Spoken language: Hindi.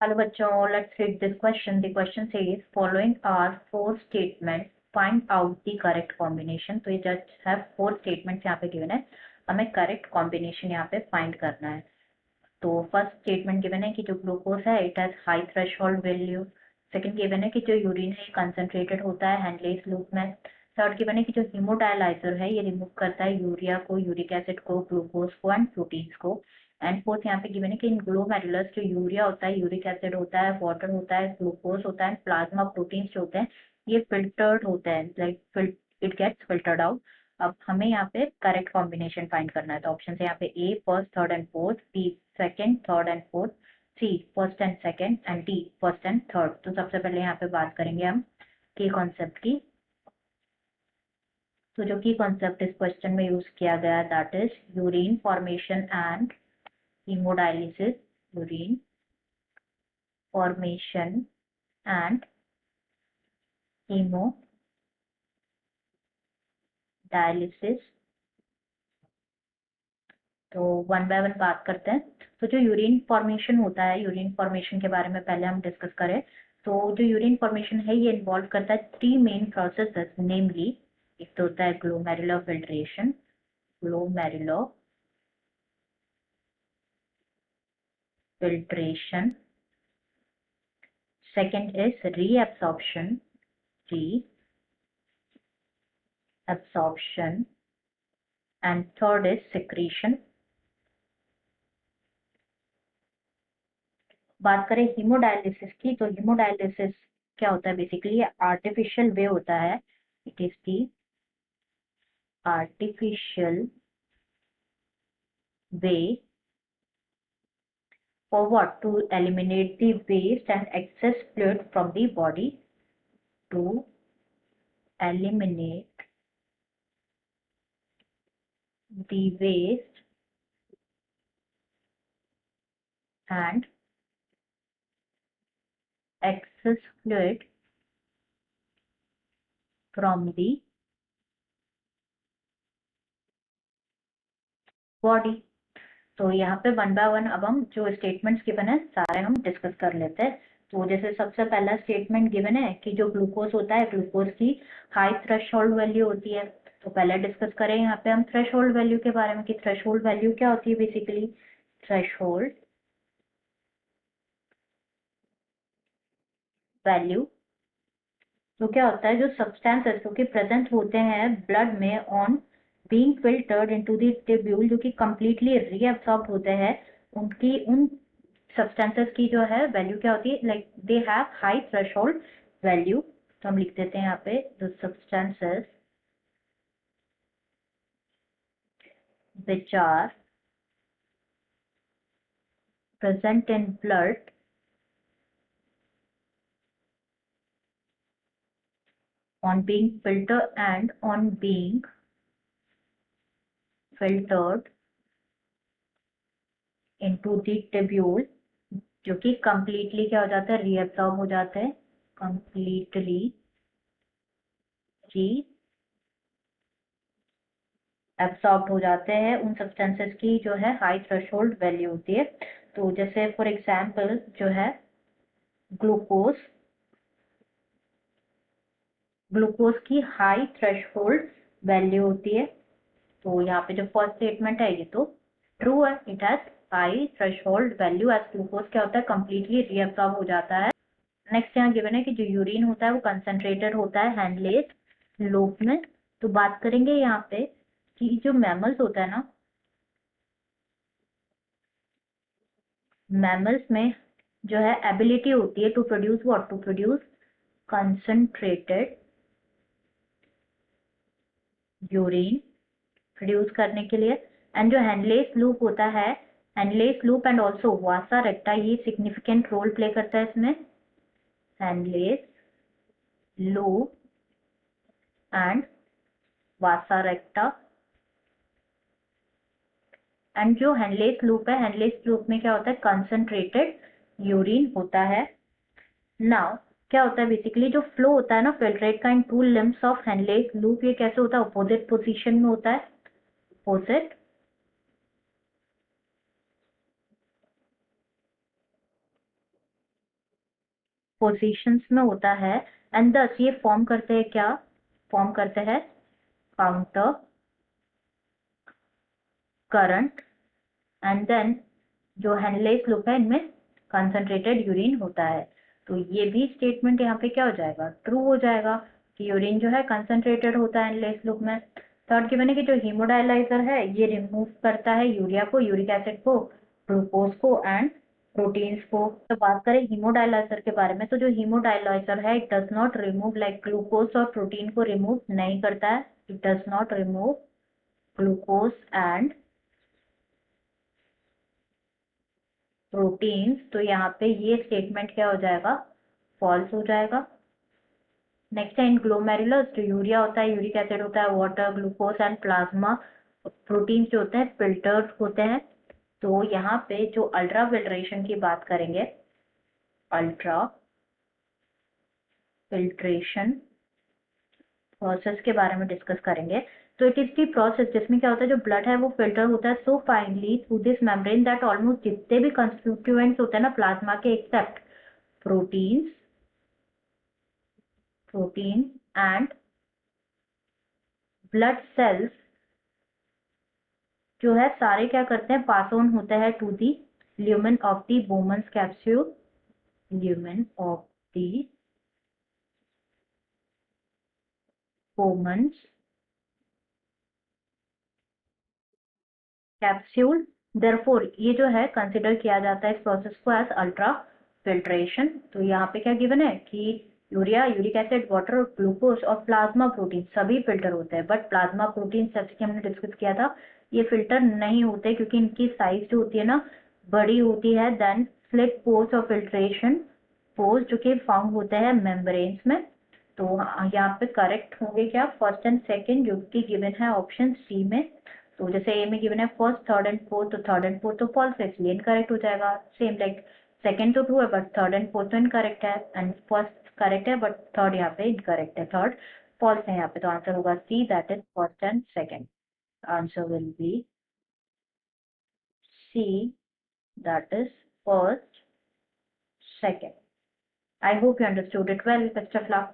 Hello bachcho, let's read this question. The question says, following are four statements. Find out the correct combination. तो ये just have four statements यहाँ पे given है. हमें correct combination यहाँ पे find करना है. तो first statement given है कि जो glucose है it has high threshold value. Second given है कि जो urine है ये concentrated होता है Henle's loop में. थर्ड given है कि जो hemodialyzer है ये remove करता है यूरिया को, यूरिक एसिड को, ग्लूकोज को एंड प्रोटीन्स को. एंड फोर्थ यहाँ पे गिवन है कि इन ग्लोमेरुलस जो यूरिया होता है, यूरिक एसिड होता है, वाटर होता है, ग्लूकोज होता है, प्लाज्मा प्रोटीन्स जो होते हैं ये फिल्टर्ड होते हैं, like it gets filtered out. अब हमें यहाँ पे करेक्ट कॉम्बिनेशन फाइंड करना है. तो ऑप्शन है यहाँ पे a first third and fourth, b second third and fourth, c first and second and d first and third. तो सबसे पहले यहाँ पे बात करेंगे हम की कॉन्सेप्ट की. तो जो की कॉन्सेप्ट इस क्वेश्चन में यूज किया गया है that is urine formation and hemodialysis, urine formation and hemodialysis. तो वन बाय वन बात करते हैं. तो जो यूरिन फॉर्मेशन होता है, यूरिन फॉर्मेशन के बारे में पहले हम डिस्कस करें. तो जो यूरिन फॉर्मेशन है ये इन्वॉल्व करता है थ्री मेन प्रोसेसेस, नेमली एक तो होता है glomerular filtration, glomerular filtration. Second is reabsorption, and third is secretion. बात करें हीमोडायलिसिस की, तो हीमोडायलिसिस क्या होता है? बेसिकली आर्टिफिशियल वे होता है. It is the artificial way for what? To eliminate the waste and excess fluid from the body. To eliminate the waste and excess fluid from the body. तो यहाँ पे वन बाय वन अब हम जो स्टेटमेंट्स गिवन है सारे हम डिस्कस कर लेते हैं. तो जैसे सबसे पहला स्टेटमेंट गिवन है कि जो ग्लूकोज होता है, ग्लूकोज की हाई थ्रेशोल्ड वैल्यू होती है. तो पहले डिस्कस करें यहाँ पे हम थ्रेशोल्ड वैल्यू के बारे में कि थ्रेशोल्ड वैल्यू क्या होती है. बेसिकली थ्रेशोल्ड वैल्यू तो क्या होता है, जो सब्सटेंसेस जो कि प्रेजेंट होते हैं ब्लड में on being filtered into the tubule, जो कि कंप्लीटली रीअब्सॉर्ब होते हैं, उन सब्सटेंसेस की जो है वैल्यू क्या होती है, like they have high threshold value. तो हम लिख देते हैं यहाँ पे the substances which are present in blood on being filtered and on being filtered into the tubule, जो कि completely क्या हो जाता है, रीअब्सॉर्ब हो जाते हैं, completely रीअब्सॉर्ब हो जाते हैं. उन सब्सटेंसेस की जो है हाई थ्रेशोल्ड वैल्यू होती है. तो जैसे फॉर एग्जांपल जो है ग्लूकोज, ग्लूकोज की हाई थ्रेशोल्ड वैल्यू होती है. तो यहाँ पे जो फर्स्ट स्टेटमेंट है ये तो ट्रू है, it has high threshold value as glucose क्या होता है, कंप्लीटली रीअब्सॉर्ब हो जाता है. नेक्स्ट यहाँ गिवन है कि जो यूरिन होता है वो कंसंट्रेटेड होता है हैंडलेस लूप में. तो बात करेंगे यहाँ पे कि जो मैमल्स होता है ना, मैमल्स में जो है एबिलिटी होती है to produce what, to produce concentrated urine produce करने के लिए. एंड जो हैंडलेस लूप होता है, Henle's loop and also vasa recta, ये सिग्निफिकेंट रोल प्ले करता है इसमें. Henle's loop and vasa recta. And जो हैंडलेस लूप है, हैंडलेस लूप में क्या होता है, कंसंट्रेटेड यूरिन होता है. नाउ क्या होता है, बेसिकली जो फ्लो होता है ना फिल्ट्रेट का in two limbs of Henle's loop, ये कैसे होता है, अपोजिट पोजीशन में होता है, अपोजिट पोजीशंस में होता है एंड दस ये फॉर्म करते हैं क्या, फॉर्म करते हैं काउंटर करंट एंड देन जो हेनलेस लूप है इनमें कंसंट्रेटेड यूरिन होता है। तो ये भी स्टेटमेंट यहाँ पे क्या हो जाएगा, ट्रू हो जाएगा कि यूरिन जो है कंसंट्रेटेड होता है हेनलेस लूप में। थर्ड गिवन है कि जो हीमोडायलाइजर है ये रिमूव करता है यूरिया को, यूरिक एसिड को, ग्लूकोज को एंड प्रोटीन्स को। तो बात करें हीमोडायलाइजर के बारे में, तो जो हीमोडायलाइजर है it does not remove like glucose और प्रोटीन को रिमूव नहीं करता है, it does not remove glucose and proteins. तो यहाँ पे ये स्टेटमेंट क्या हो जाएगा, फॉल्स हो जाएगा। नेक्स्ट है इन ग्लोमेरुलस जो यूरिया होता है, यूरिक एसिड होता है, water, glucose and plasma protein जो होते हैं फिल्टर्ड होते हैं। तो यहाँ पे जो अल्ट्रा फिल्ट्रेशन की बात करेंगे, अल्ट्रा फिल्ट्रेशन प्रोसेस के बारे में डिस्कस करेंगे। तो इट इज दी प्रोसेस जिसमें क्या होता है, जो ब्लड है वो फिल्टर होता है so finally through this membrane that almost जितने भी कंस्टिट्यूएंट्स होते हैं ना प्लाज्मा के except proteins and blood cells जो है सारे क्या करते हैं, पास ऑन होते हैं to the lumen of the Bowman's capsule, lumen of the Bowman's capsule. Therefore ये जो है कंसिडर किया जाता है इस प्रोसेस को एज अल्ट्रा फिल्ट्रेशन। तो यहाँ पे क्या गिवन है कि urea, uric acid, water, glucose और प्लाज्मा प्रोटीन सभी फिल्टर होते हैं, बट प्लाज्मा प्रोटीन जैसे कि हमने डिस्कस किया था ये फिल्टर नहीं होते क्योंकि इनकी साइज जो होती है ना बड़ी होती है then slit pores of filtration pores जो कि फाउंड होते हैं मेम्ब्रेन्स में। तो यहाँ पे करेक्ट होंगे क्या, फर्स्ट एंड सेकंड जो कि गिवन है ऑप्शन सी में। तो जैसे ए में गिवन है फर्स्ट, थर्ड एंड फोर्थ, तो थर्ड एंड फोर्थ तो फॉल्स है इसलिए इनकरेक्ट हो जाएगा। सेम लाइक सेकंड तो ट्रू है बट थर्ड एंड फोर्थ तो इनकरेक्ट है, एंड फर्स्ट करेक्ट है बट थर्ड यहाँ पे इनकरेक्ट है, थर्ड फॉल्स है यहाँ पे। तो आंसर होगा c that is first and second. Answer will be c that is first, second. I hope you understood it well. Best of luck.